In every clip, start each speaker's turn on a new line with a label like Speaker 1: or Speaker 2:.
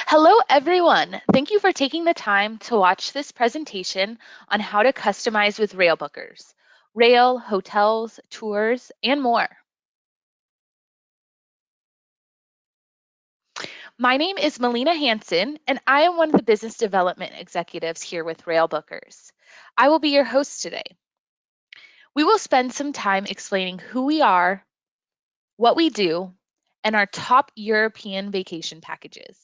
Speaker 1: Hello, everyone. Thank you for taking the time to watch this presentation on how to customize with Railbookers, rail, hotels, tours, and more. My name is Melina Hansen, and I am one of the business development executives here with Railbookers. I will be your host today. We will spend some time explaining who we are, what we do, and our top European vacation packages.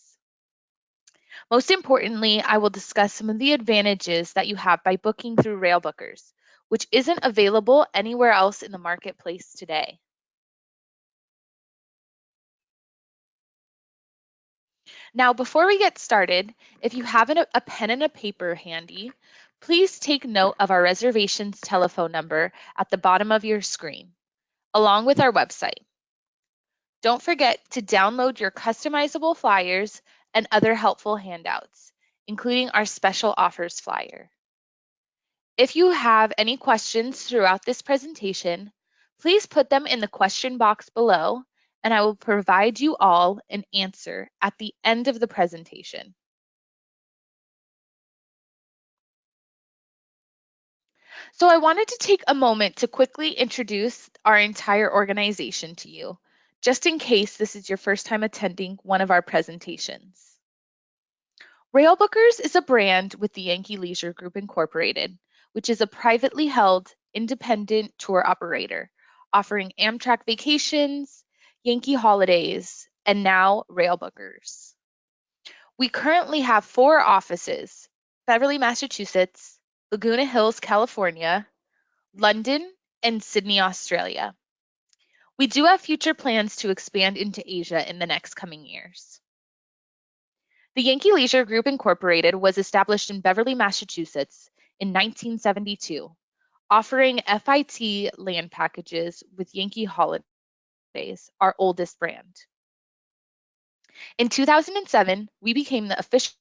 Speaker 1: Most importantly, I will discuss some of the advantages that you have by booking through Railbookers, which isn't available anywhere else in the marketplace today. Now, before we get started, if you have a pen and a paper handy, please take note of our reservations telephone number at the bottom of your screen, along with our website. Don't forget to download your customizable flyers and other helpful handouts, including our special offers flyer. If you have any questions throughout this presentation, please put them in the question box below, and I will provide you all an answer at the end of the presentation. So I wanted to take a moment to quickly introduce our entire organization to you, just in case this is your first time attending one of our presentations. Railbookers is a brand with the Yankee Leisure Group Incorporated, which is a privately held, independent tour operator, offering Amtrak vacations, Yankee holidays, and now Railbookers. We currently have 4 offices: Beverly, Massachusetts, Laguna Hills, California, London, and Sydney, Australia. We do have future plans to expand into Asia in the next coming years. The Yankee Leisure Group Incorporated was established in Beverly, Massachusetts in 1972, offering FIT land packages with Yankee holidays, our oldest brand. In 2007, we became the official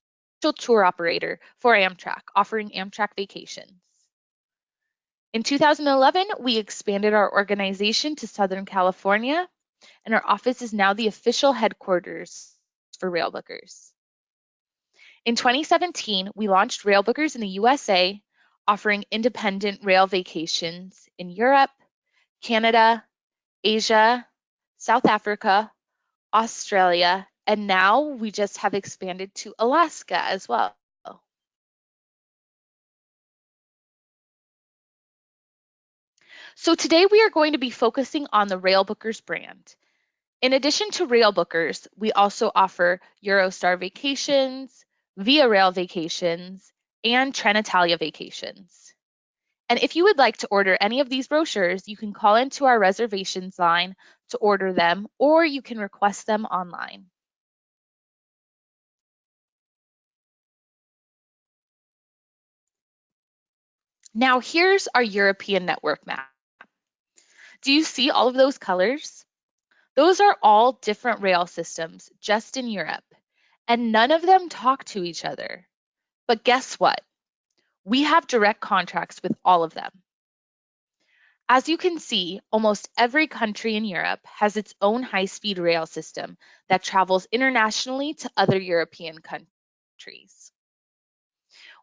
Speaker 1: tour operator for Amtrak, offering Amtrak vacations. In 2011, we expanded our organization to Southern California, and our office is now the official headquarters for Railbookers. In 2017, we launched Railbookers in the USA, offering independent rail vacations in Europe, Canada, Asia, South Africa, Australia, and now we just have expanded to Alaska as well. So today we are going to be focusing on the Railbookers brand. In addition to Railbookers, we also offer Eurostar Vacations, Via Rail Vacations, and Trenitalia Vacations. And if you would like to order any of these brochures, you can call into our reservations line to order them, or you can request them online. Now here's our European network map. Do you see all of those colors? Those are all different rail systems just in Europe, and none of them talk to each other. But guess what? We have direct contracts with all of them. As you can see, almost every country in Europe has its own high-speed rail system that travels internationally to other European countries.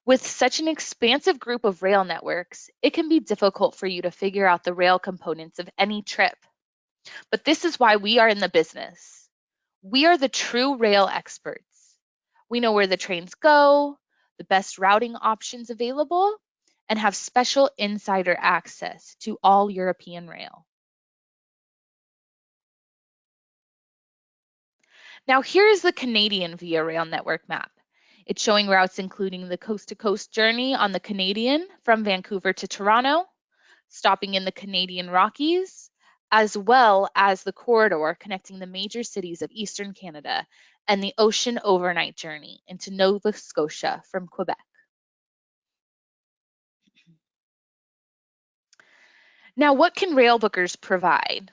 Speaker 1: With such an expansive group of rail networks, it can be difficult for you to figure out the rail components of any trip. But this is why we are in the business. We are the true rail experts. We know where the trains go, the best routing options available, and have special insider access to all European rail. Now here is the Canadian Via Rail network map. It's showing routes including the coast-to-coast journey on the Canadian from Vancouver to Toronto, stopping in the Canadian Rockies, as well as the corridor connecting the major cities of Eastern Canada and the ocean overnight journey into Nova Scotia from Quebec. Now, what can Railbookers provide?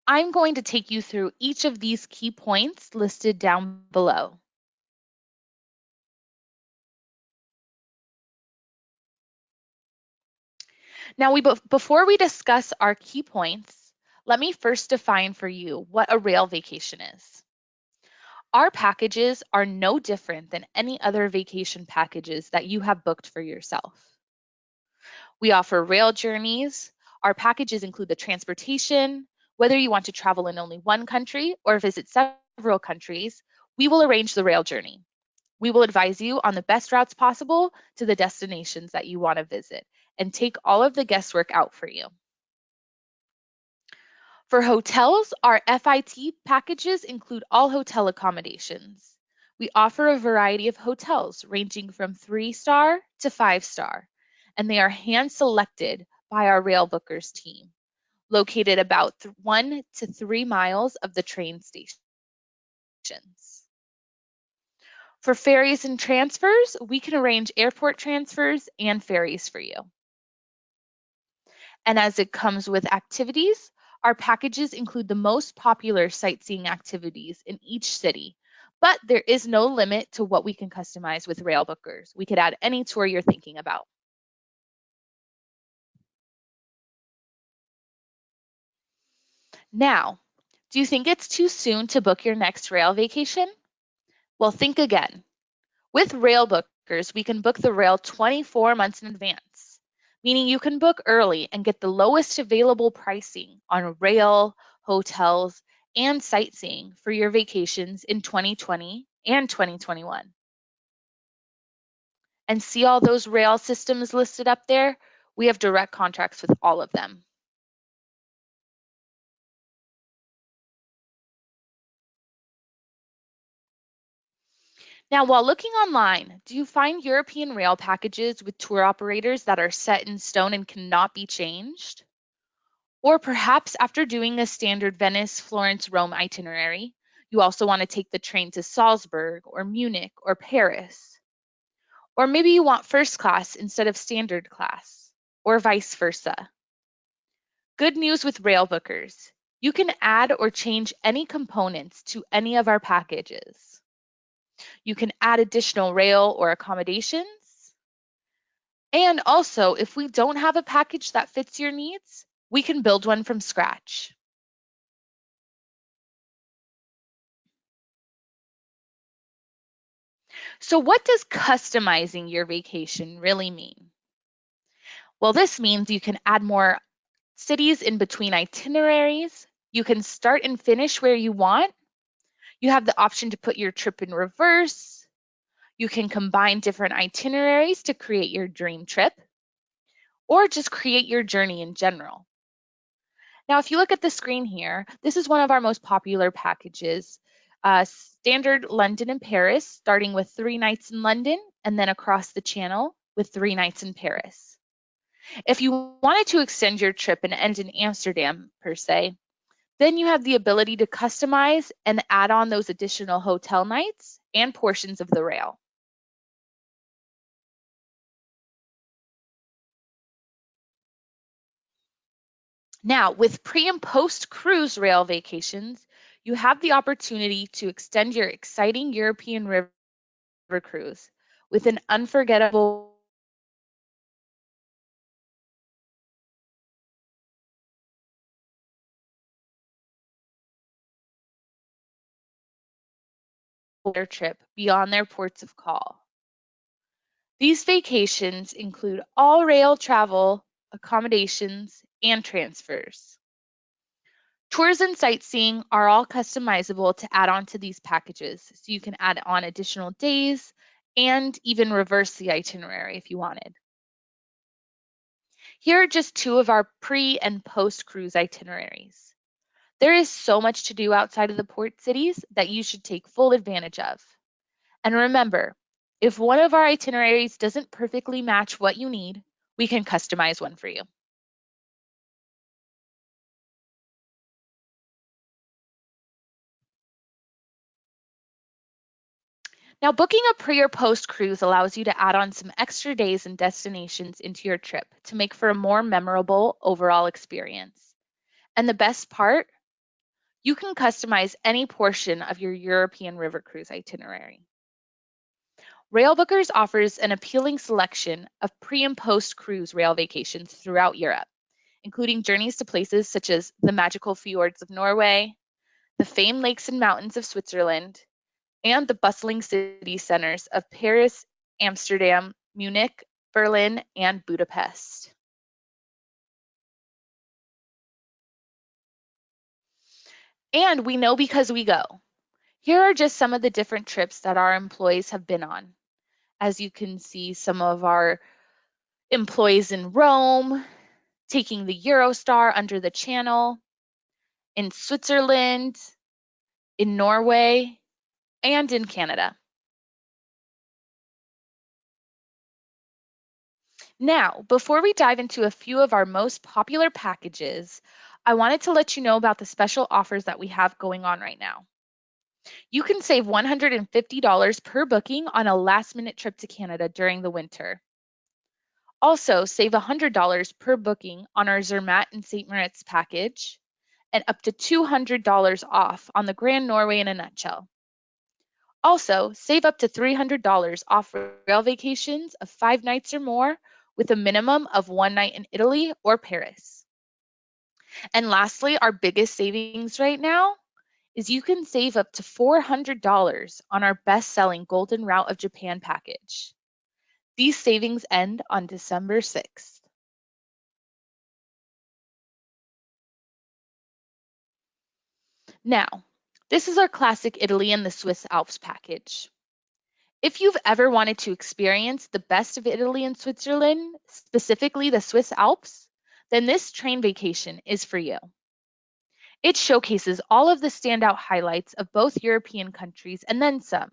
Speaker 1: I'm going to take you through each of these key points listed down below. Now, before we discuss our key points, let me first define for you what a rail vacation is. Our packages are no different than any other vacation packages that you have booked for yourself. We offer rail journeys. Our packages include the transportation. Whether you want to travel in only one country or visit several countries, we will arrange the rail journey. We will advise you on the best routes possible to the destinations that you want to visit and take all of the guesswork out for you. For hotels, our FIT packages include all hotel accommodations. We offer a variety of hotels ranging from 3-star to 5-star, and they are hand-selected by our Railbookers team, located about 1 to 3 miles of the train stations. For ferries and transfers, we can arrange airport transfers and ferries for you. And as it comes with activities, our packages include the most popular sightseeing activities in each city, but there is no limit to what we can customize with Railbookers. We could add any tour you're thinking about. Now, do you think it's too soon to book your next rail vacation? Well, think again. With Railbookers, we can book the rail 24 months in advance, meaning you can book early and get the lowest available pricing on rail, hotels, and sightseeing for your vacations in 2020 and 2021. And see all those rail systems listed up there? We have direct contracts with all of them. Now, while looking online, do you find European rail packages with tour operators that are set in stone and cannot be changed? Or perhaps after doing a standard Venice, Florence, Rome itinerary, you also want to take the train to Salzburg or Munich or Paris. Or maybe you want first class instead of standard class, or vice versa. Good news with Railbookers. You can add or change any components to any of our packages. You can add additional rail or accommodations. And also, if we don't have a package that fits your needs, we can build one from scratch. So what does customizing your vacation really mean? Well, this means you can add more cities in between itineraries. You can start and finish where you want. You have the option to put your trip in reverse. You can combine different itineraries to create your dream trip, or just create your journey in general. Now, if you look at the screen here, this is one of our most popular packages. Standard London and Paris, starting with 3 nights in London and then across the channel with 3 nights in Paris. If you wanted to extend your trip and end in Amsterdam, per se, then you have the ability to customize and add on those additional hotel nights and portions of the rail. Now, with pre and post cruise rail vacations, you have the opportunity to extend your exciting European river cruise with an unforgettable trip beyond their ports of call. These vacations include all rail travel, accommodations, and transfers. Tours and sightseeing are all customizable to add on to these packages, so you can add on additional days and even reverse the itinerary if you wanted. Here are just 2 of our pre and post cruise itineraries. There is so much to do outside of the port cities that you should take full advantage of. And remember, if one of our itineraries doesn't perfectly match what you need, we can customize one for you. Now, booking a pre or post cruise allows you to add on some extra days and destinations into your trip to make for a more memorable overall experience. And the best part, you can customize any portion of your European river cruise itinerary. Railbookers offers an appealing selection of pre and post cruise rail vacations throughout Europe, including journeys to places such as the magical fjords of Norway, the famed lakes and mountains of Switzerland, and the bustling city centers of Paris, Amsterdam, Munich, Berlin, and Budapest. And we know because we go. Here are just some of the different trips that our employees have been on. As you can see, some of our employees in Rome, taking the Eurostar under the Channel, in Switzerland, in Norway, and in Canada. Now, before we dive into a few of our most popular packages, I wanted to let you know about the special offers that we have going on right now. You can save $150 per booking on a last-minute trip to Canada during the winter. Also, save $100 per booking on our Zermatt and St. Moritz package, and up to $200 off on the Grand Norway in a nutshell. Also, save up to $300 off rail vacations of 5 nights or more with a minimum of 1 night in Italy or Paris. And lastly, our biggest savings right now is you can save up to $400 on our best-selling Golden Route of Japan package. These savings end on December 6th. Now, this is our classic Italy and the Swiss Alps package. If you've ever wanted to experience the best of Italy and Switzerland, specifically the Swiss Alps, then this train vacation is for you. It showcases all of the standout highlights of both European countries and then some.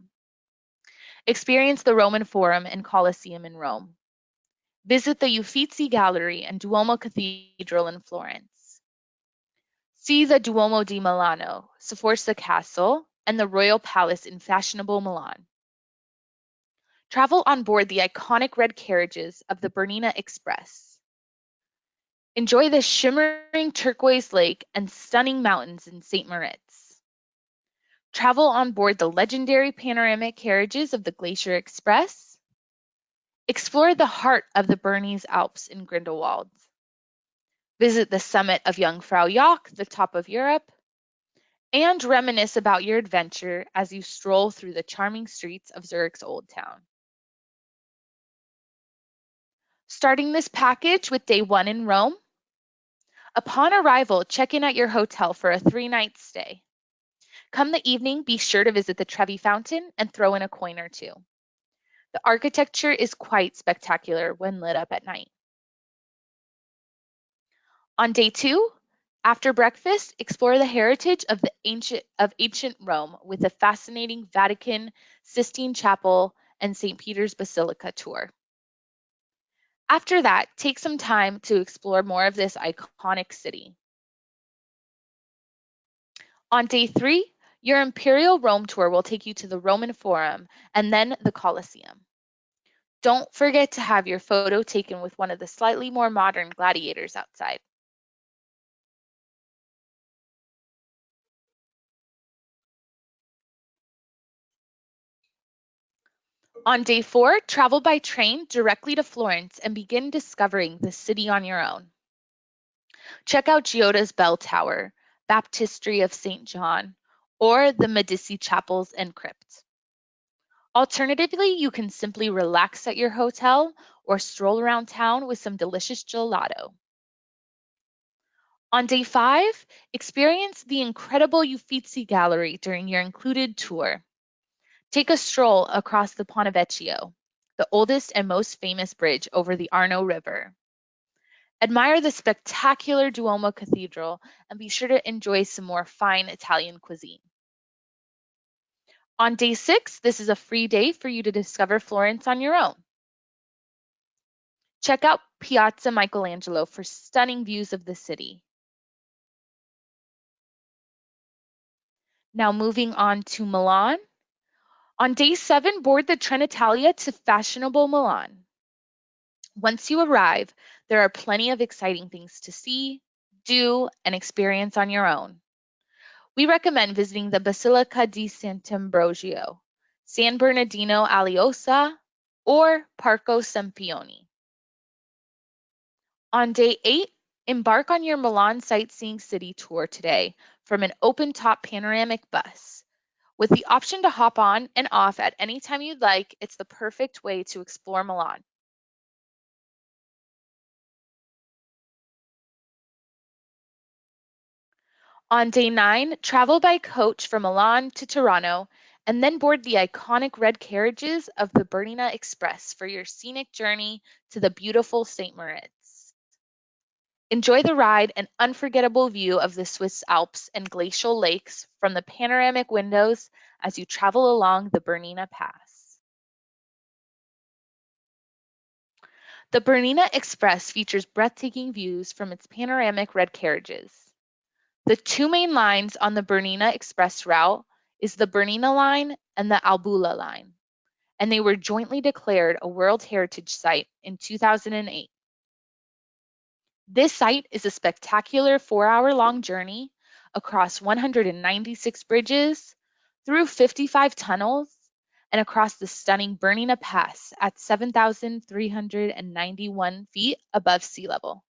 Speaker 1: Experience the Roman Forum and Colosseum in Rome. Visit the Uffizi Gallery and Duomo Cathedral in Florence. See the Duomo di Milano, Sforza Castle, and the Royal Palace in fashionable Milan. Travel on board the iconic red carriages of the Bernina Express. Enjoy the shimmering turquoise lake and stunning mountains in St. Moritz. Travel on board the legendary panoramic carriages of the Glacier Express. Explore the heart of the Bernese Alps in Grindelwald. Visit the summit of Jungfraujoch, the top of Europe. And reminisce about your adventure as you stroll through the charming streets of Zurich's Old Town. Starting this package with day 1 in Rome. Upon arrival, check in at your hotel for a 3-night stay. Come the evening, be sure to visit the Trevi Fountain and throw in a coin or two. The architecture is quite spectacular when lit up at night. On day 2, after breakfast, explore the heritage of ancient Rome with a fascinating Vatican, Sistine Chapel, and St. Peter's Basilica tour. After that, take some time to explore more of this iconic city. On day 3, your Imperial Rome tour will take you to the Roman Forum and then the Colosseum. Don't forget to have your photo taken with one of the slightly more modern gladiators outside. On day 4, travel by train directly to Florence and begin discovering the city on your own. Check out Giotta's Bell Tower, Baptistry of St. John, or the Medici Chapels and Crypt. Alternatively, you can simply relax at your hotel or stroll around town with some delicious gelato. On day 5, experience the incredible Uffizi Gallery during your included tour. Take a stroll across the Ponte Vecchio, the oldest and most famous bridge over the Arno River. Admire the spectacular Duomo Cathedral and be sure to enjoy some more fine Italian cuisine. On day 6, this is a free day for you to discover Florence on your own. Check out Piazza Michelangelo for stunning views of the city. Now moving on to Milan. On day 7, board the Trenitalia to fashionable Milan. Once you arrive, there are plenty of exciting things to see, do, and experience on your own. We recommend visiting the Basilica di Sant'Ambrogio, San Bernardino All'Ossa, or Parco Sempione. On day 8, embark on your Milan sightseeing city tour today from an open-top panoramic bus, With the option to hop on and off at any time you'd like, it's the perfect way to explore Milan. On day 9, travel by coach from Milan to Tirano, and then board the iconic red carriages of the Bernina Express for your scenic journey to the beautiful St. Moritz. Enjoy the ride and unforgettable view of the Swiss Alps and glacial lakes from the panoramic windows as you travel along the Bernina Pass. The Bernina Express features breathtaking views from its panoramic red carriages. The two main lines on the Bernina Express route is the Bernina line and the Albula line, and they were jointly declared a World Heritage Site in 2008. This site is a spectacular 4-hour-long journey across 196 bridges, through 55 tunnels, and across the stunning Bernina Pass at 7,391 feet above sea level.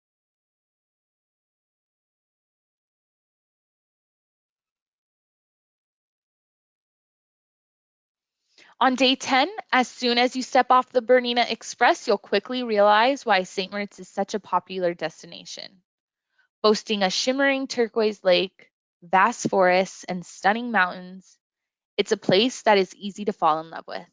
Speaker 1: On day 10, as soon as you step off the Bernina Express, you'll quickly realize why St. Moritz is such a popular destination. Boasting a shimmering turquoise lake, vast forests, and stunning mountains, it's a place that is easy to fall in love with.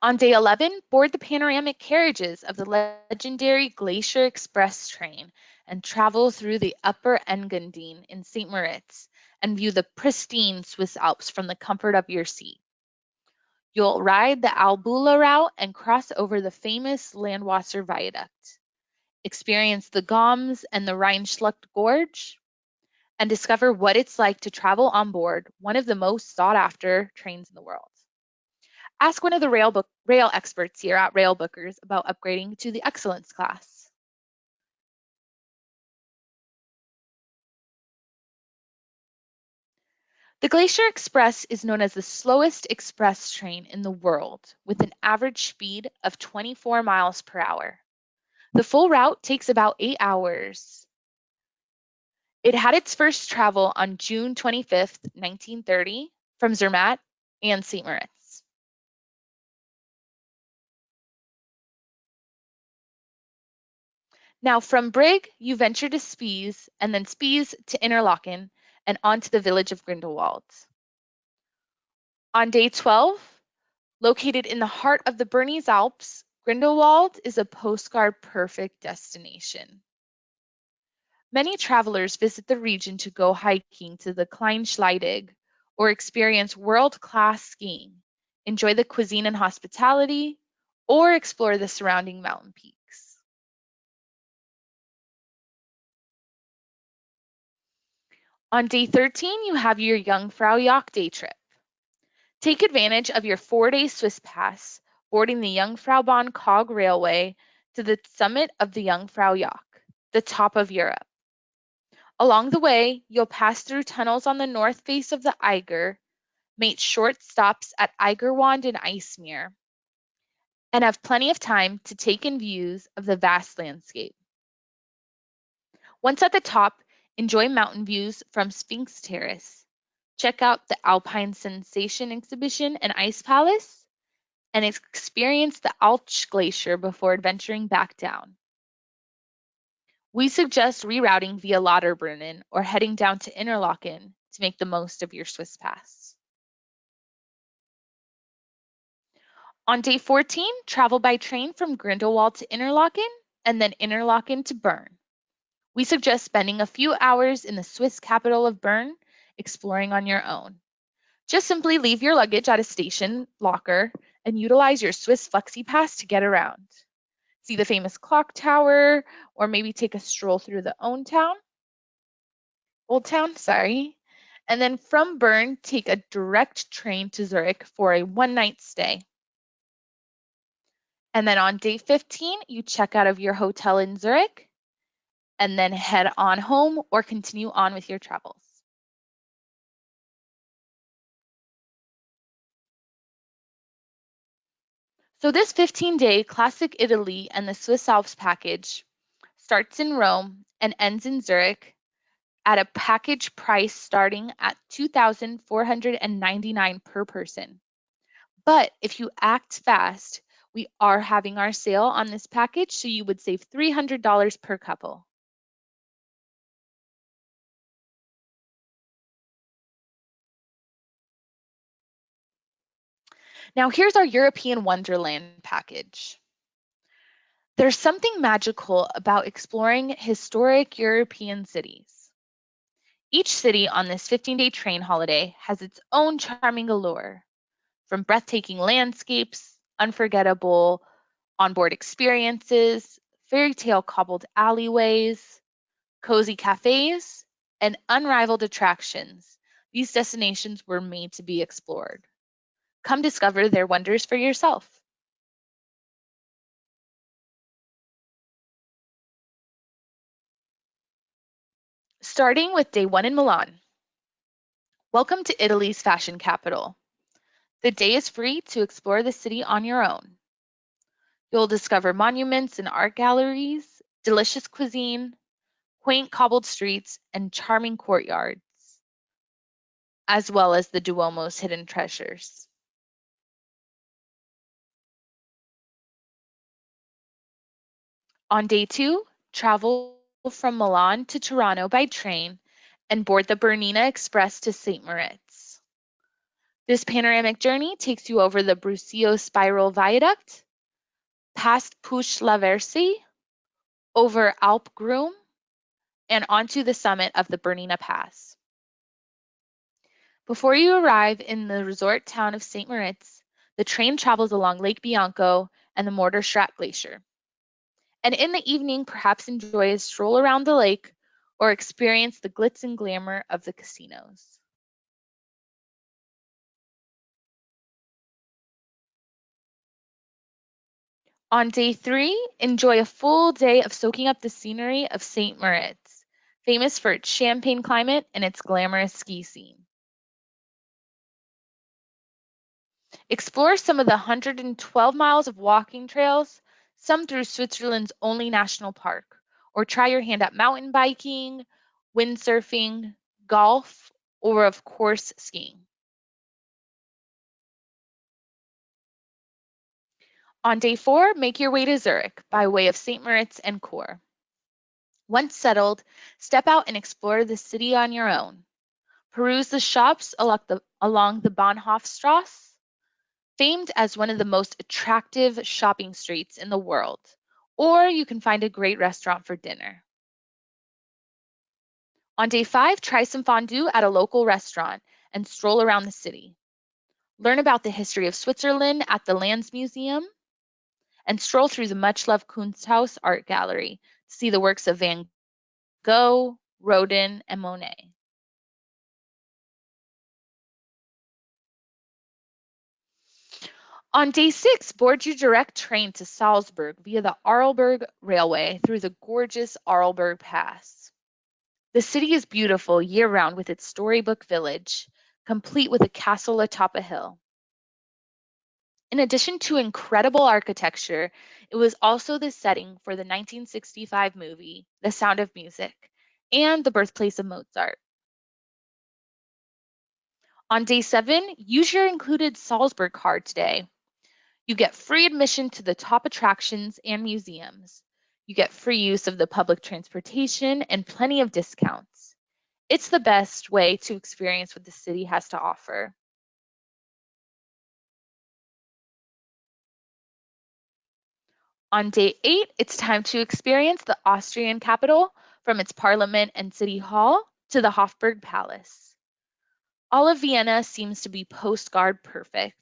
Speaker 1: On day 11, board the panoramic carriages of the legendary Glacier Express train and travel through the Upper Engadine in St. Moritz and view the pristine Swiss Alps from the comfort of your seat. You'll ride the Albula route and cross over the famous Landwasser Viaduct, experience the Goms and the Rheinschlucht Gorge, and discover what it's like to travel on board one of the most sought-after trains in the world. Ask one of the rail experts here at Railbookers about upgrading to the Excellence class. The Glacier Express is known as the slowest express train in the world, with an average speed of 24 miles per hour. The full route takes about 8 hours. It had its first travel on June 25th, 1930, from Zermatt and St. Moritz. Now, from Brig, you venture to Spies, and then Spies to Interlaken, and on to the village of Grindelwald. On day 12, located in the heart of the Bernese Alps, Grindelwald is a postcard perfect destination. Many travelers visit the region to go hiking to the Kleinschleidig or experience world-class skiing, enjoy the cuisine and hospitality, or explore the surrounding mountain peaks. On day 13, you have your Jungfraujoch day trip. Take advantage of your 4-day Swiss pass, boarding the Jungfraubahn cog railway to the summit of the Jungfraujoch, the top of Europe. Along the way, you'll pass through tunnels on the north face of the Eiger, make short stops at Eigerwand and Eismeer, and have plenty of time to take in views of the vast landscape. Once at the top, enjoy mountain views from Sphinx Terrace. Check out the Alpine Sensation exhibition and Ice Palace, and experience the Alps Glacier before adventuring back down. We suggest rerouting via Lauterbrunnen or heading down to Interlaken to make the most of your Swiss pass. On day 14, travel by train from Grindelwald to Interlaken and then Interlaken to Bern. We suggest spending a few hours in the Swiss capital of Bern, exploring on your own. Just simply leave your luggage at a station locker and utilize your Swiss FlexiPass to get around. See the famous clock tower, or maybe take a stroll through the Old Town, and then from Bern, take a direct train to Zurich for a one-night stay. And then on day 15, you check out of your hotel in Zurich, and then head on home or continue on with your travels. So this 15-day Classic Italy and the Swiss Alps package starts in Rome and ends in Zurich, at a package price starting at $2,499 per person. But if you act fast, we are having our sale on this package, so you would save $300 per couple. Now here's our European Wonderland package. There's something magical about exploring historic European cities. Each city on this 15-day train holiday has its own charming allure, from breathtaking landscapes, unforgettable onboard experiences, fairy tale cobbled alleyways, cozy cafes, and unrivaled attractions. These destinations were made to be explored. Come discover their wonders for yourself. Starting with day 1 in Milan. Welcome to Italy's fashion capital. The day is free to explore the city on your own. You'll discover monuments and art galleries, delicious cuisine, quaint cobbled streets, and charming courtyards, as well as the Duomo's hidden treasures. On day 2, travel from Milan to Toronto by train and board the Bernina Express to St. Moritz. This panoramic journey takes you over the Brusio Spiral Viaduct, past Puig la Versi, over Alp Groom, and onto the summit of the Bernina Pass. Before you arrive in the resort town of St. Moritz, the train travels along Lake Bianco and the Morderstraat Glacier. And in the evening, perhaps enjoy a stroll around the lake or experience the glitz and glamour of the casinos. On day 3, enjoy a full day of soaking up the scenery of St. Moritz, famous for its champagne climate and its glamorous ski scene. Explore some of the 112 miles of walking trails, some through Switzerland's only national park, or try your hand at mountain biking, windsurfing, golf, or of course skiing. On day 4, make your way to Zurich by way of St. Moritz and Chur. Once settled, step out and explore the city on your own. Peruse the shops along the Bahnhofstrasse, famed as one of the most attractive shopping streets in the world, or you can find a great restaurant for dinner. On day 5, try some fondue at a local restaurant and stroll around the city. Learn about the history of Switzerland at the Landsmuseum and stroll through the much-loved Kunsthaus art gallery to see the works of Van Gogh, Rodin, and Monet. On day 6, board your direct train to Salzburg via the Arlberg Railway through the gorgeous Arlberg Pass. The city is beautiful year-round with its storybook village, complete with a castle atop a hill. In addition to incredible architecture, it was also the setting for the 1965 movie The Sound of Music and the birthplace of Mozart. On day 7, use your included Salzburg card today. You get free admission to the top attractions and museums. You get free use of the public transportation and plenty of discounts. It's the best way to experience what the city has to offer. On day 8, it's time to experience the Austrian capital from its parliament and city hall to the Hofburg Palace. All of Vienna seems to be postcard perfect.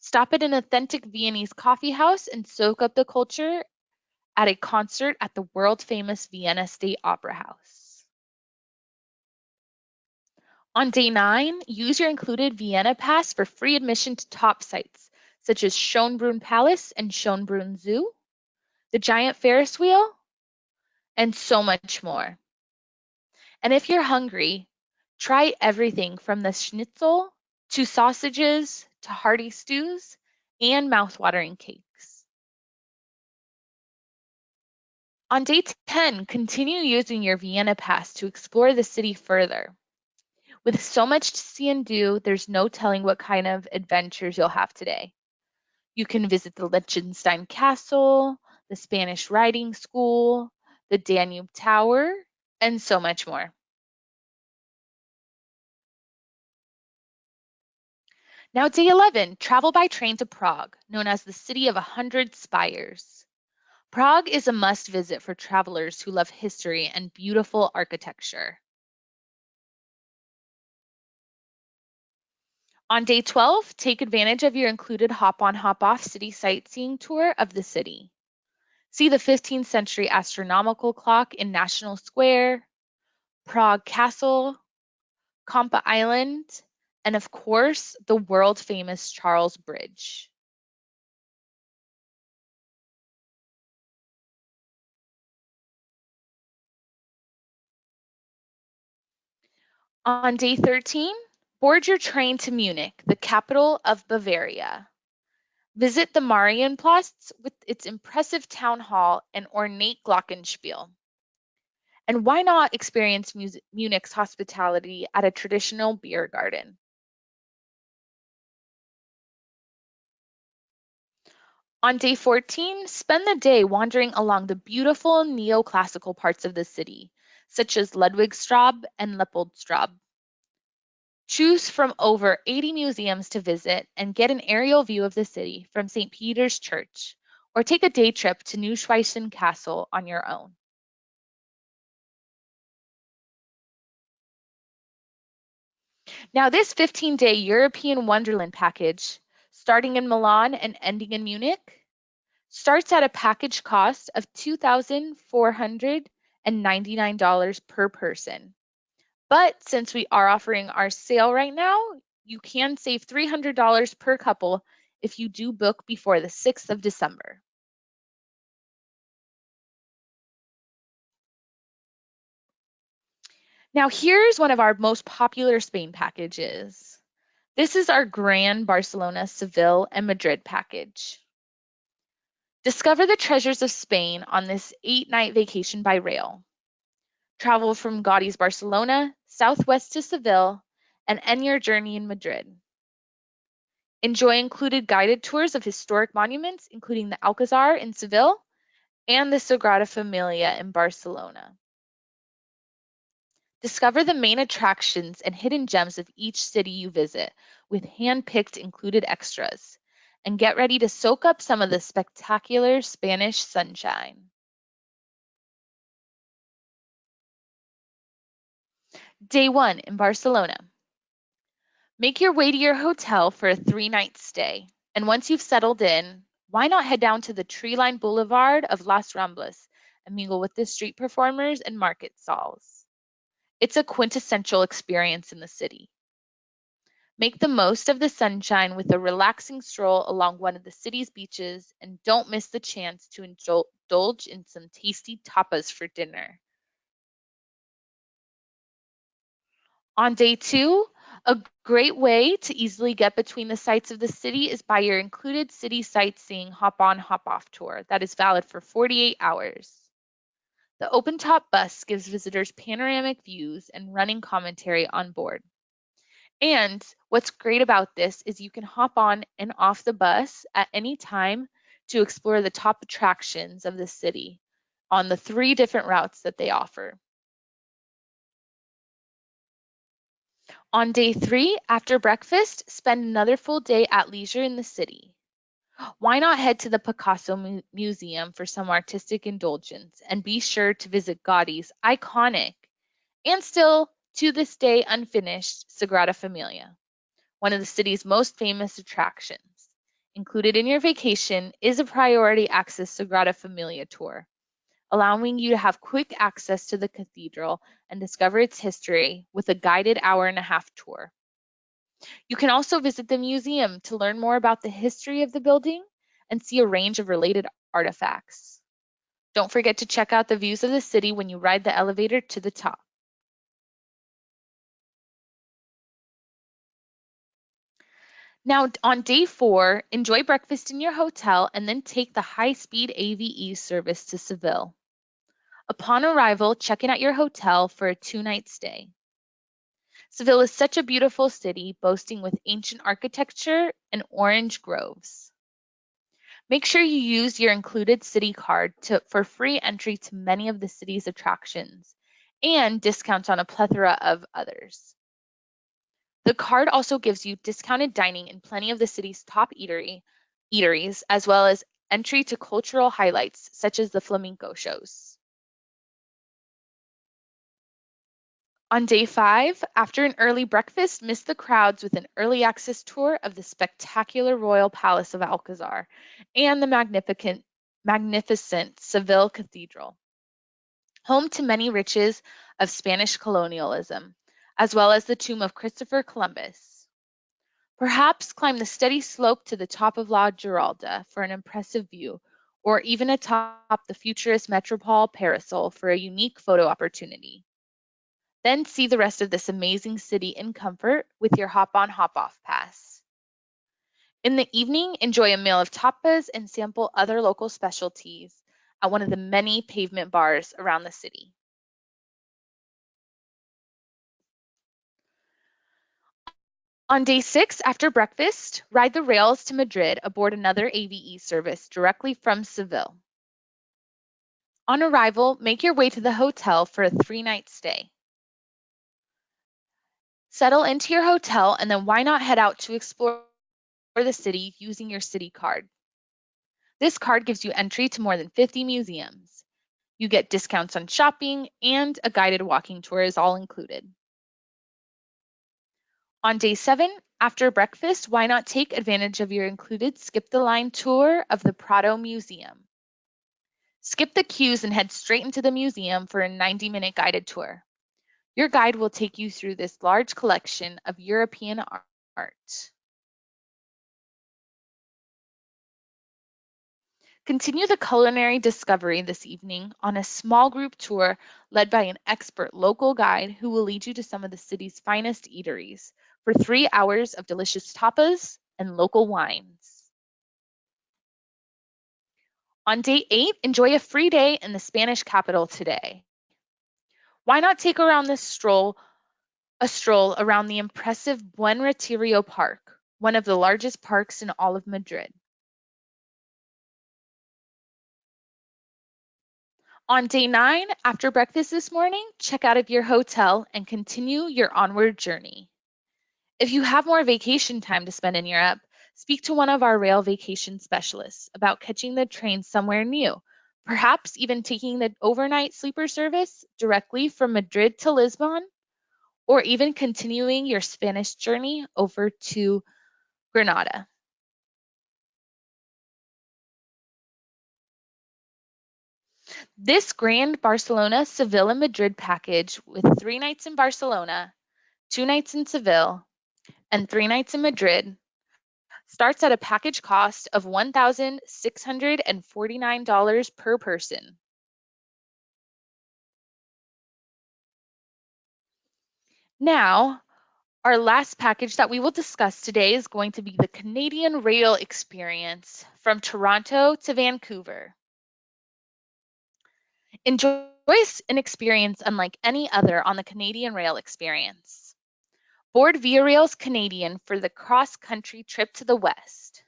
Speaker 1: Stop at an authentic Viennese coffee house and soak up the culture at a concert at the world-famous Vienna State Opera House. On day 9, use your included Vienna pass for free admission to top sites, such as Schönbrunn Palace and Schönbrunn Zoo, the giant Ferris wheel, and so much more. And if you're hungry, try everything from the schnitzel to sausages to hearty stews and mouth-watering cakes. On day 10, continue using your Vienna pass to explore the city further. With so much to see and do, there's no telling what kind of adventures you'll have today. You can visit the Liechtenstein Castle, the Spanish Riding School, the Danube Tower, and so much more. Now, day 11, travel by train to Prague, known as the City of 100 Spires. Prague is a must visit for travelers who love history and beautiful architecture. On day 12, take advantage of your included hop-on, hop-off city sightseeing tour of the city. See the 15th century astronomical clock in National Square, Prague Castle, Compa Island, and of course, the world-famous Charles Bridge. On day 13, board your train to Munich, the capital of Bavaria. Visit the Marienplatz with its impressive town hall and ornate glockenspiel. And why not experience Munich's hospitality at a traditional beer garden? On day 14, spend the day wandering along the beautiful neoclassical parts of the city, such as Ludwigstrabe and Leopoldstrabe. Choose from over 80 museums to visit and get an aerial view of the city from St. Peter's Church, or take a day trip to Neuschwanstein Castle on your own. Now, this 15-day European Wonderland package, starting in Milan and ending in Munich, starts at a package cost of $2,499 per person. But since we are offering our sale right now, you can save $300 per couple if you do book before the 6th of December. Now, here's one of our most popular Spain packages. This is our Grand Barcelona, Seville, and Madrid package. Discover the treasures of Spain on this 8-night vacation by rail. Travel from Gaudi's Barcelona, southwest to Seville, and end your journey in Madrid. Enjoy included guided tours of historic monuments, including the Alcazar in Seville and the Sagrada Familia in Barcelona. Discover the main attractions and hidden gems of each city you visit with hand-picked included extras, and get ready to soak up some of the spectacular Spanish sunshine. Day 1 in Barcelona. Make your way to your hotel for a 3-night stay, and once you've settled in, why not head down to the tree-lined boulevard of Las Ramblas and mingle with the street performers and market stalls. It's a quintessential experience in the city. Make the most of the sunshine with a relaxing stroll along one of the city's beaches, and don't miss the chance to indulge in some tasty tapas for dinner. On day 2, a great way to easily get between the sites of the city is by your included city sightseeing hop-on, hop-off tour that is valid for 48 hours. The open-top bus gives visitors panoramic views and running commentary on board. And what's great about this is you can hop on and off the bus at any time to explore the top attractions of the city on the 3 different routes that they offer. On day 3, after breakfast, spend another full day at leisure in the city. Why not head to the Picasso Museum for some artistic indulgence, and be sure to visit Gaudi's iconic and still to this day unfinished Sagrada Familia, one of the city's most famous attractions. Included in your vacation is a priority access Sagrada Familia tour, allowing you to have quick access to the cathedral and discover its history with a guided hour-and-a-half tour. You can also visit the museum to learn more about the history of the building and see a range of related artifacts. Don't forget to check out the views of the city when you ride the elevator to the top. Now, on day 4, enjoy breakfast in your hotel and then take the high-speed AVE service to Seville. Upon arrival, check in at your hotel for a 2-night stay. Seville is such a beautiful city, boasting with ancient architecture and orange groves. Make sure you use your included city card for free entry to many of the city's attractions and discounts on a plethora of others. The card also gives you discounted dining in plenty of the city's top eateries, as well as entry to cultural highlights such as the flamenco shows. On day 5, after an early breakfast, miss the crowds with an early access tour of the spectacular Royal Palace of Alcazar and the magnificent Seville Cathedral, home to many riches of Spanish colonialism, as well as the tomb of Christopher Columbus. Perhaps climb the steady slope to the top of La Giralda for an impressive view, or even atop the futurist Metropole Parasol for a unique photo opportunity. Then see the rest of this amazing city in comfort with your hop-on, hop-off pass. In the evening, enjoy a meal of tapas and sample other local specialties at one of the many pavement bars around the city. On day 6, after breakfast, ride the rails to Madrid aboard another AVE service directly from Seville. On arrival, make your way to the hotel for a 3-night stay. Settle into your hotel, and then why not head out to explore the city using your city card. This card gives you entry to more than 50 museums. You get discounts on shopping, and a guided walking tour is all included. On day 7, after breakfast, why not take advantage of your included skip the line tour of the Prado Museum? Skip the queues and head straight into the museum for a 90-minute guided tour. Your guide will take you through this large collection of European art. Continue the culinary discovery this evening on a small group tour led by an expert local guide who will lead you to some of the city's finest eateries for 3 hours of delicious tapas and local wines. On day 8, enjoy a free day in the Spanish capital today. Why not take a stroll around the impressive Buen Retiro Park, one of the largest parks in all of Madrid. On day 9, after breakfast this morning, check out of your hotel and continue your onward journey. If you have more vacation time to spend in Europe, speak to one of our rail vacation specialists about catching the train somewhere new, perhaps even taking the overnight sleeper service directly from Madrid to Lisbon, or even continuing your Spanish journey over to Granada. This grand Barcelona, Seville, and Madrid package with 3 nights in Barcelona, 2 nights in Seville, and 3 nights in Madrid starts at a package cost of $1,649 per person. Now, our last package that we will discuss today is going to be the Canadian Rail experience from Toronto to Vancouver. Enjoy an experience unlike any other on the Canadian Rail experience. Board Via Rail's Canadian for the cross-country trip to the west.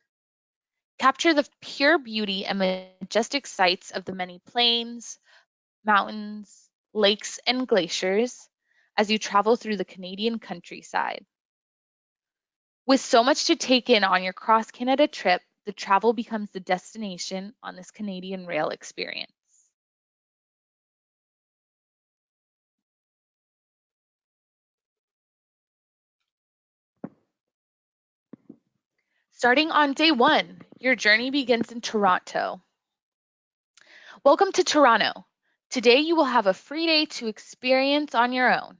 Speaker 1: Capture the pure beauty and majestic sights of the many plains, mountains, lakes, and glaciers as you travel through the Canadian countryside. With so much to take in on your cross-Canada trip, the travel becomes the destination on this Canadian Rail experience. Starting on day 1, your journey begins in Toronto. Welcome to Toronto. Today you will have a free day to experience on your own.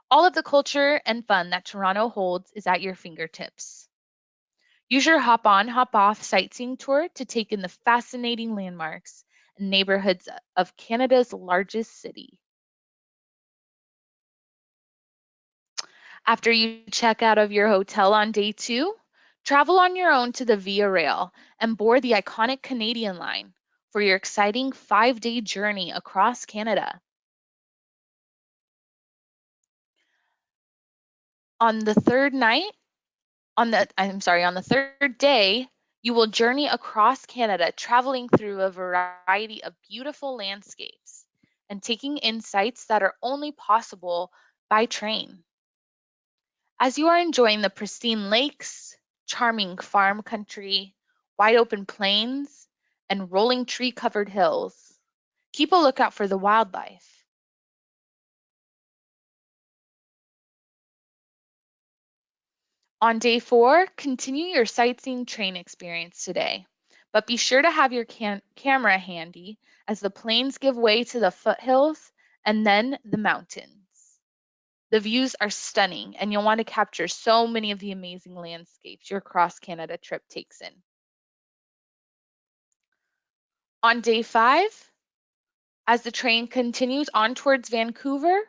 Speaker 1: All of the culture and fun that Toronto holds is at your fingertips. Use your hop-on, hop-off sightseeing tour to take in the fascinating landmarks and neighborhoods of Canada's largest city. After you check out of your hotel on day 2, travel on your own to the Via Rail and board the iconic Canadian line for your exciting 5-day journey across Canada. On the third day, you will journey across Canada, traveling through a variety of beautiful landscapes and taking in sights that are only possible by train. As you are enjoying the pristine lakes, charming farm country, wide open plains, and rolling tree-covered hills, keep a lookout for the wildlife. On day 4, continue your sightseeing train experience today, but be sure to have your camera handy as the plains give way to the foothills and then the mountains. The views are stunning, and you'll want to capture so many of the amazing landscapes your cross-Canada trip takes in. On day 5, as the train continues on towards Vancouver,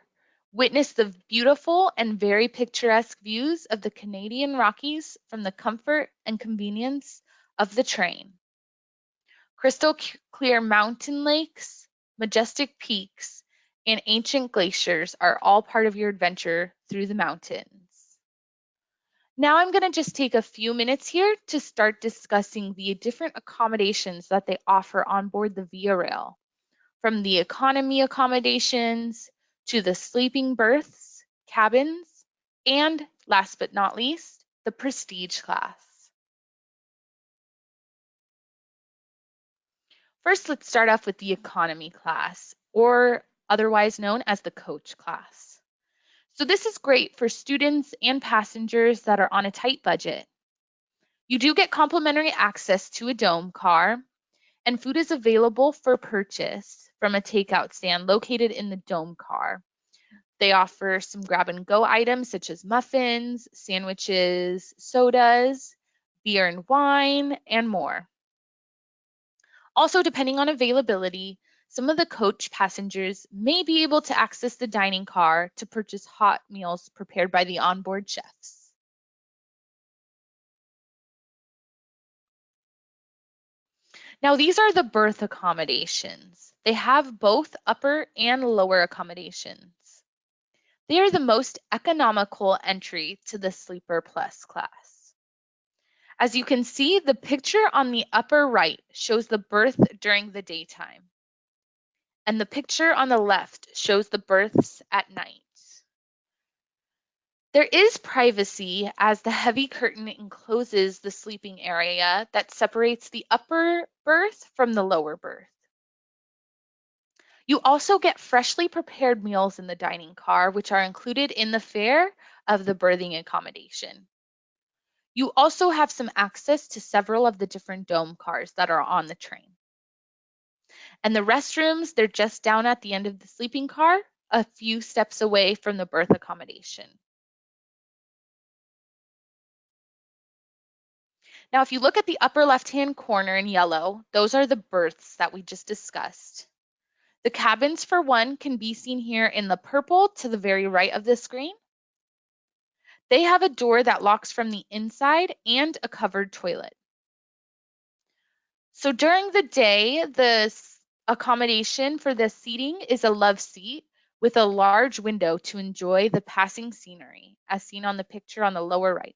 Speaker 1: witness the beautiful and very picturesque views of the Canadian Rockies from the comfort and convenience of the train. Crystal clear mountain lakes, majestic peaks, and ancient glaciers are all part of your adventure through the mountains. Now I'm going to just take a few minutes here to start discussing the different accommodations that they offer on board the Via Rail, from the economy accommodations to the sleeping berths, cabins, and last but not least, the prestige class. First, let's start off with the economy class, or otherwise known as the coach class. So this is great for students and passengers that are on a tight budget. You do get complimentary access to a dome car, and food is available for purchase from a takeout stand located in the dome car. They offer some grab-and-go items such as muffins, sandwiches, sodas, beer and wine, and more. Also, depending on availability, some of the coach passengers may be able to access the dining car to purchase hot meals prepared by the onboard chefs. Now, these are the berth accommodations. They have both upper and lower accommodations. They are the most economical entry to the Sleeper Plus class. As you can see, the picture on the upper right shows the berth during the daytime, and the picture on the left shows the berths at night. There is privacy as the heavy curtain encloses the sleeping area that separates the upper berth from the lower berth. You also get freshly prepared meals in the dining car, which are included in the fare of the berthing accommodation. You also have some access to several of the different dome cars that are on the train. And the restrooms, they're just down at the end of the sleeping car, a few steps away from the berth accommodation. Now, if you look at the upper left-hand corner in yellow, those are the berths that we just discussed. The cabins, for one, can be seen here in the purple to the very right of the screen. They have a door that locks from the inside and a covered toilet. So during the day, the accommodation for the seating is a love seat with a large window to enjoy the passing scenery, as seen on the picture on the lower right.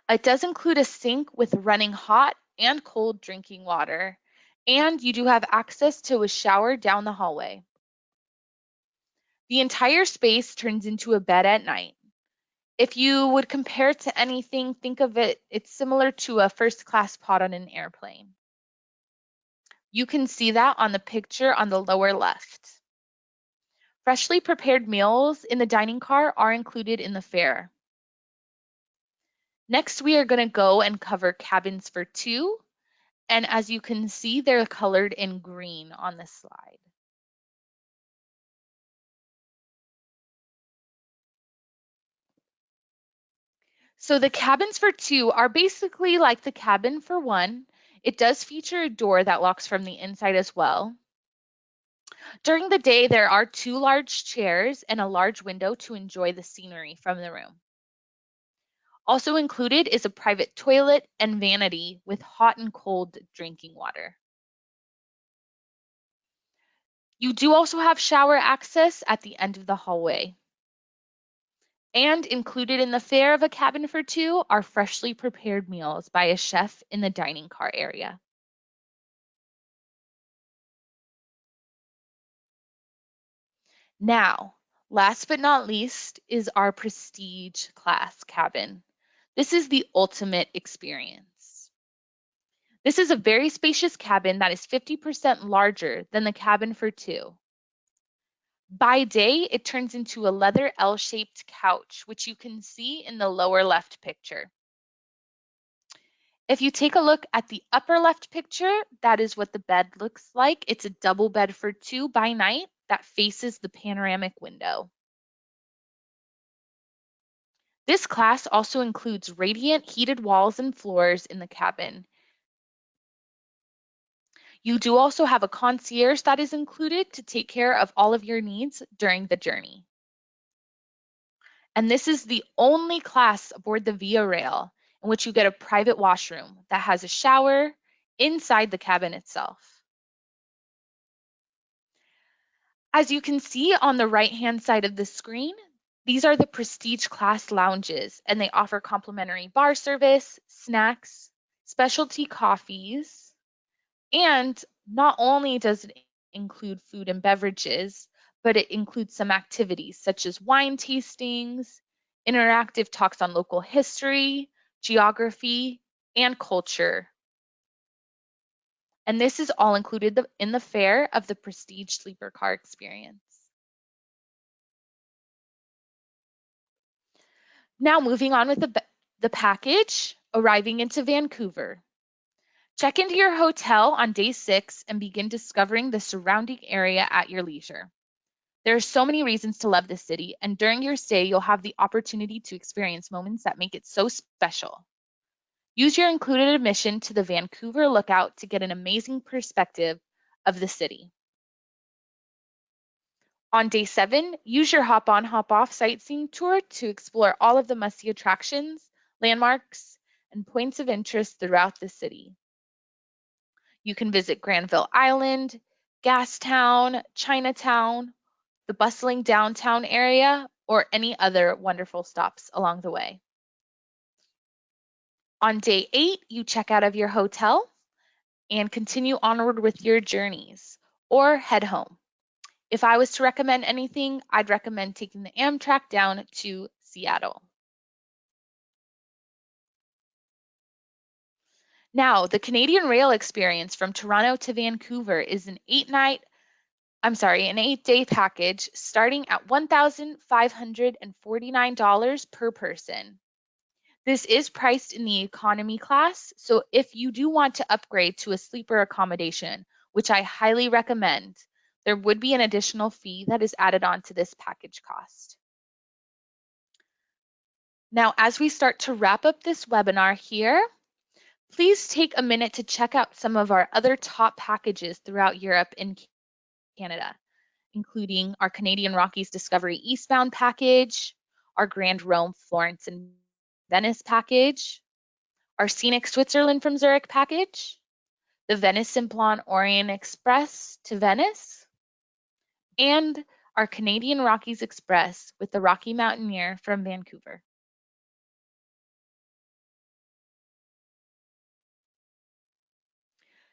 Speaker 1: It does include a sink with running hot and cold drinking water, and you do have access to a shower down the hallway. The entire space turns into a bed at night. If you would compare it to anything, think of it, it's similar to a first class pod on an airplane. You can see that on the picture on the lower left. Freshly prepared meals in the dining car are included in the fare. Next, we are going to go and cover cabins for 2. And as you can see, they're colored in green on this slide. So the cabins for 2 are basically like the cabin for 1. It does feature a door that locks from the inside as well. During the day, there are 2 large chairs and a large window to enjoy the scenery from the room. Also included is a private toilet and vanity with hot and cold drinking water. You do also have shower access at the end of the hallway. And included in the fare of a cabin for two are freshly prepared meals by a chef in the dining car area. Now, last but not least is our prestige class cabin. This is the ultimate experience. This is a very spacious cabin that is 50% larger than the cabin for two. By day, it turns into a leather L-shaped couch, which you can see in the lower left picture. If you take a look at the upper left picture, that is what the bed looks like. It's a double bed for two by night that faces the panoramic window. This class also includes radiant heated walls and floors in the cabin. You do also have a concierge that is included to take care of all of your needs during the journey. And this is the only class aboard the Via Rail in which you get a private washroom that has a shower inside the cabin itself. As you can see on the right-hand side of the screen, these are the prestige class lounges, and they offer complimentary bar service, snacks, specialty coffees, and not only does it include food and beverages, but it includes some activities such as wine tastings, interactive talks on local history, geography, and culture. And this is all included in the fare of the Prestige Sleeper Car experience. Now moving on with the package, arriving into Vancouver. Check into your hotel on day 6 and begin discovering the surrounding area at your leisure. There are so many reasons to love this city, and during your stay, you'll have the opportunity to experience moments that make it so special. Use your included admission to the Vancouver Lookout to get an amazing perspective of the city. On day 7, use your hop-on, hop-off sightseeing tour to explore all of the must-see attractions, landmarks, and points of interest throughout the city. You can visit Granville Island, Gastown, Chinatown, the bustling downtown area, or any other wonderful stops along the way. On day 8, you check out of your hotel and continue onward with your journeys or head home. If I was to recommend anything, I'd recommend taking the Amtrak down to Seattle. Now, the Canadian Rail experience from Toronto to Vancouver is an 8-day package starting at $1,549 per person. This is priced in the economy class, so if you do want to upgrade to a sleeper accommodation, which I highly recommend, there would be an additional fee that is added on to this package cost. Now, as we start to wrap up this webinar here, please take a minute to check out some of our other top packages throughout Europe and Canada, including our Canadian Rockies Discovery Eastbound package, our Grand Rome, Florence, and Venice package, our Scenic Switzerland from Zurich package, the Venice Simplon Orient Express to Venice, and our Canadian Rockies Express with the Rocky Mountaineer from Vancouver.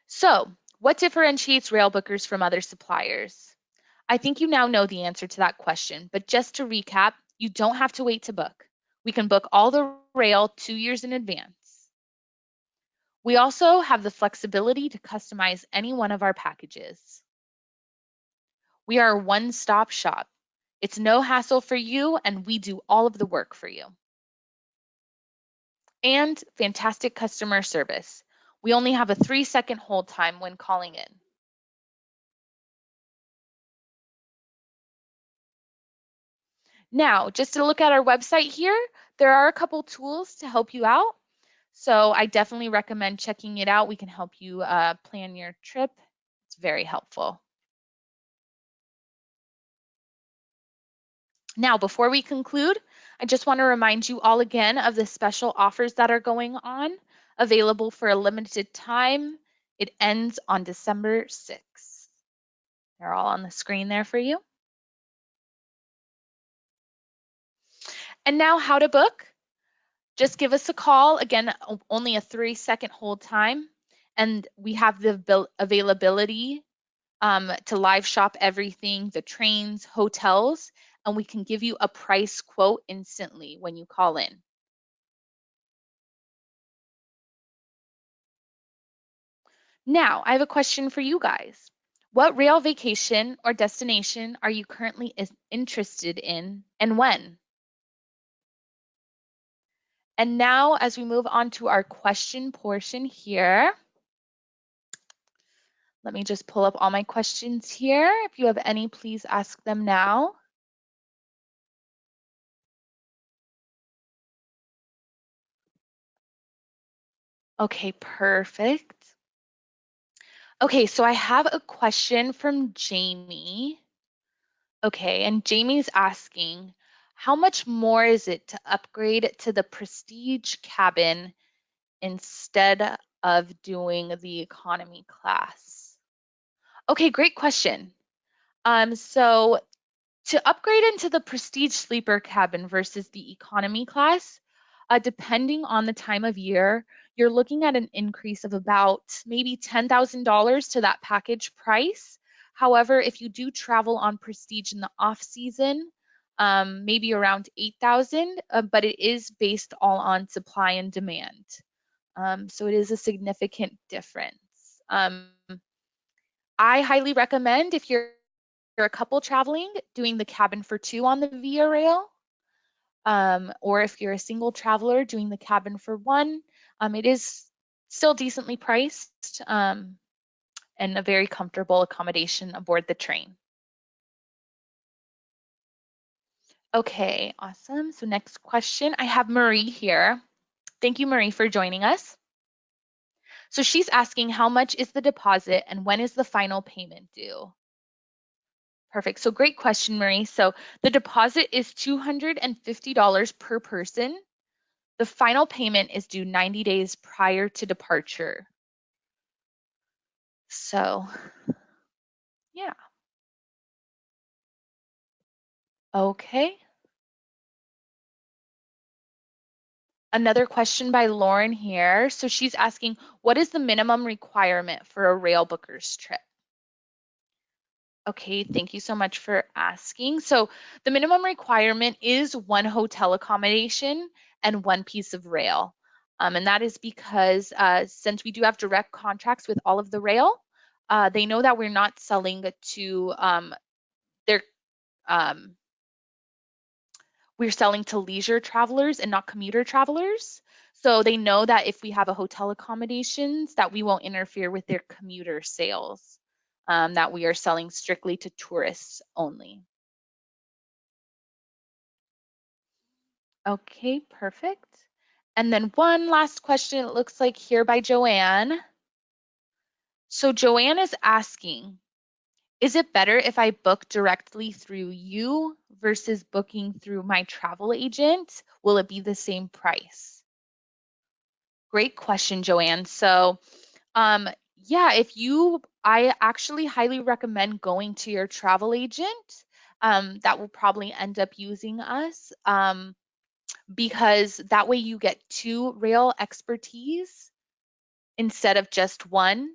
Speaker 1: So, what differentiates Railbookers from other suppliers? I think you now know the answer to that question, but just to recap, you don't have to wait to book. We can book all the rail 2 years in advance. We also have the flexibility to customize any one of our packages. We are a one-stop shop. It's no hassle for you, and we do all of the work for you. And fantastic customer service. We only have a 3-second hold time when calling in. Now, just to look at our website here, there are a couple tools to help you out. So I definitely recommend checking it out. We can help you plan your trip. It's very helpful. Now, before we conclude, I just want to remind you all again of the special offers that are going on, available for a limited time. It ends on December 6th. They're all on the screen there for you. And now how to book. Just give us a call. Again, only a 3-second hold time. And we have the availability to live shop everything, the trains, hotels, and we can give you a price quote instantly when you call in. Now, I have a question for you guys. What rail vacation or destination are you currently interested in, and when? And now, as we move on to our question portion here, let me just pull up all my questions here. If you have any, please ask them now. Okay, perfect. Okay, so I have a question from Jamie. Okay, and Jamie's asking, how much more is it to upgrade to the prestige cabin instead of doing the economy class? Okay, great question. So to upgrade into the prestige sleeper cabin versus the economy class, depending on the time of year, you're looking at an increase of about maybe $10,000 to that package price. However, if you do travel on prestige in the off season, maybe around 8,000, but it is based all on supply and demand. So it is a significant difference. I highly recommend if you're a couple traveling, doing the cabin for two on the Via Rail, or if you're a single traveler, doing the cabin for one. It is still decently priced and a very comfortable accommodation aboard the train. Okay, awesome. So next question, I have Marie here. Thank you, Marie, for joining us. So she's asking, how much is the deposit and when is the final payment due? Perfect. So great question, Marie. So the deposit is $250 per person. The final payment is due 90 days prior to departure. So, yeah. Okay. Another question by Lauren here. So she's asking, what is the minimum requirement for a Railbookers trip? Okay, thank you so much for asking. So the minimum requirement is one hotel accommodation and one piece of rail. And that is because since we do have direct contracts with all of the rail, they know that we're not selling to their we're selling to leisure travelers and not commuter travelers. So they know that if we have a hotel accommodations, that we won't interfere with their commuter sales, that we are selling strictly to tourists only. Okay, perfect. And then one last question, it looks like here by Joanne. So Joanne is asking, is it better if I book directly through you versus booking through my travel agent? Will it be the same price? Great question, Joanne. So, yeah, I actually highly recommend going to your travel agent. That will probably end up using us, because that way you get two rail expertise instead of just one.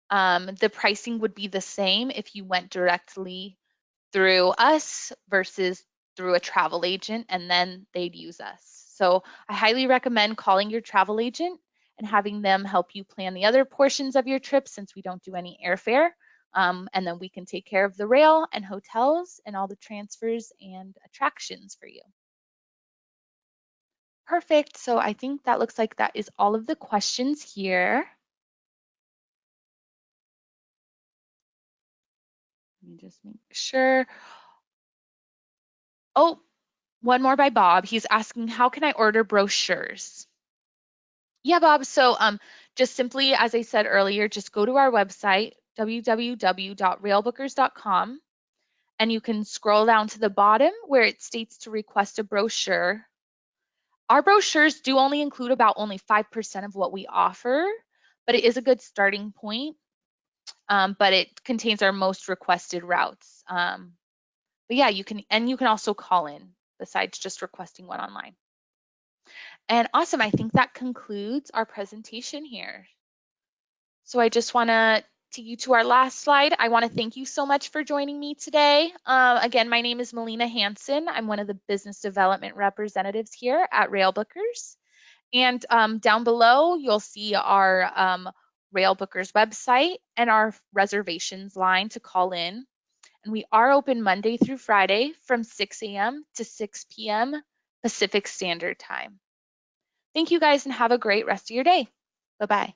Speaker 1: The pricing would be the same if you went directly through us versus through a travel agent, and then they'd use us. So I highly recommend calling your travel agent and having them help you plan the other portions of your trip, since we don't do any airfare. And then we can take care of the rail and hotels and all the transfers and attractions for you. Perfect. So I think that looks like that is all of the questions here. Let me just make sure. Oh, one more by Bob. He's asking, how can I order brochures? Yeah, Bob. So just simply, as I said earlier, just go to our website, www.railbookers.com, and you can scroll down to the bottom where it states to request a brochure. Our brochures do only include about only 5% of what we offer, but it is a good starting point. But it contains our most requested routes. But yeah, you can also call in besides just requesting one online. And awesome, I think that concludes our presentation here. So I just want to take you to our last slide. I want to thank you so much for joining me today. Again, my name is Melina Hansen. I'm one of the business development representatives here at Railbookers. And down below, you'll see our Railbookers website and our reservations line to call in. And we are open Monday through Friday from 6 a.m. to 6 p.m. Pacific Standard Time. Thank you guys and have a great rest of your day. Bye-bye.